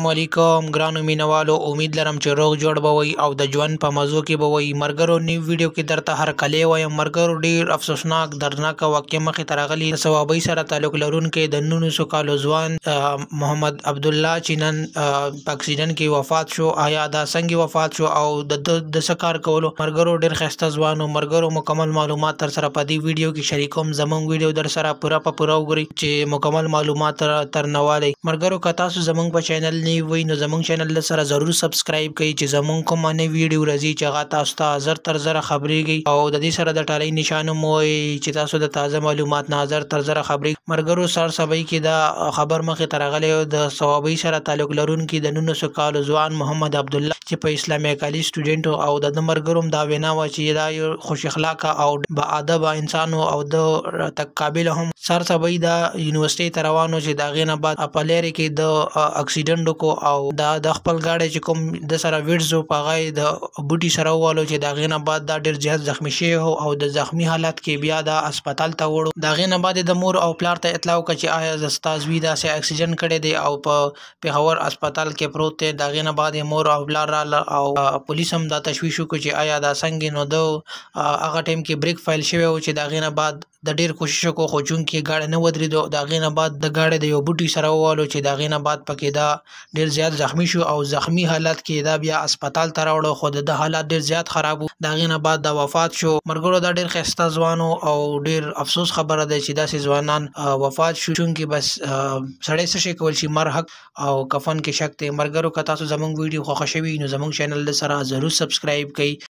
علیکم ګرانو مینوالو، امید لرم چې روغ جوړ به وئ او د ژوند په مزو کې به وئ. مرګرو نیو ویډیو کې درته هرکلی وایم. مرګرو ډیر افسوسناک دردناکه واقعه مخې ته راغلي. د صوابۍ سره تعلق لرونکی د 19 کالو ځوان محمد عبدالله چې نن په اکسیډنټ کې وفات شو. آیا دا څنګه وفات شو او د څه کار کولو؟ مرګرو ډیر ښایسته ځوان و. مرګرو مکمل معلومات تر سره په دې ویډیو کې شریکوم. زمونږ ویډیو در سره پوره وګورئ چې مکمل معلومات تر نه والئ. مرګرو که تاسو زمونږ په چینل وي نو زمونږ چینل سره ضرور سبسکرایب کړئ چې زمونږ کوم نوې ویډیو راځي چې هغه تاسو ته زر تر زره خبرېږي او د دې سره د ټالۍ نشان هم ووایئ چې تاسو د تازه معلومات نه زر تر زره خبرېږئ. مرګرو سر سبۍ کې دا خبر مخې ته راغلی د صوابۍ سره تعلق لرونکي د 19 کالو ځوان محمد عبدالله چې په اسلامي کالج سټوډنټ او د مرګرو دا وینا وه چې دا یو خوش اخلاقه او با ادبه انسان او د تک قابل هم. سر سبۍ دا یونیورسيټي ته روانو چې د هغې نه بعد په لارې کې د اکسیډنټ وکړو او د خپل گاډی چې کوم د سره ویډز په هغه د بوټي سره ووالو چې د هغې نه بعد دا ډېر زیات زخمی شوی او د زخمی حالت کې بیا د هسپتال ته وړو. د هغې نه بعد د مور او پلار ته اطلاع وکړه چې آیا ستا زوی داسې اکسیډنټ کړی دی او په پېښور هسپتال کې پروت دی. د هغې نه بعد مور او پلار راغله او پولیس هم دا تشویش وکړو چې آیا دا څنګه. نو د هغه ټایم کې بریک فایل شوی و چې د هغې نه بعد د ډیر کوشش وکړو خو چونکې ګاډی نه ودرېدو. د هغې نه بعد د ګاډی د یو بوټي سره ووالو چې د هغې نه بعد پکې دا ډیر زیات زخمی شو او زخمی حالت کې دا بیا هسپتال ته راوړو خو د حالت ډیر زیات خراب و. د هغې نه بعد دا وفات شو. مرګرو دا ډیر ښایسته ځوان او ډیر افسوس خبره ده چې داسې ځوانان وفات شو چونکې بس سړی څه شي کول شي، مر حق او کفن کې شک دی. مرګرو که تاسو زموږ ویډیو خوښه شوي نو زموږ چینل سره ضرور سبسکرایب کړئ.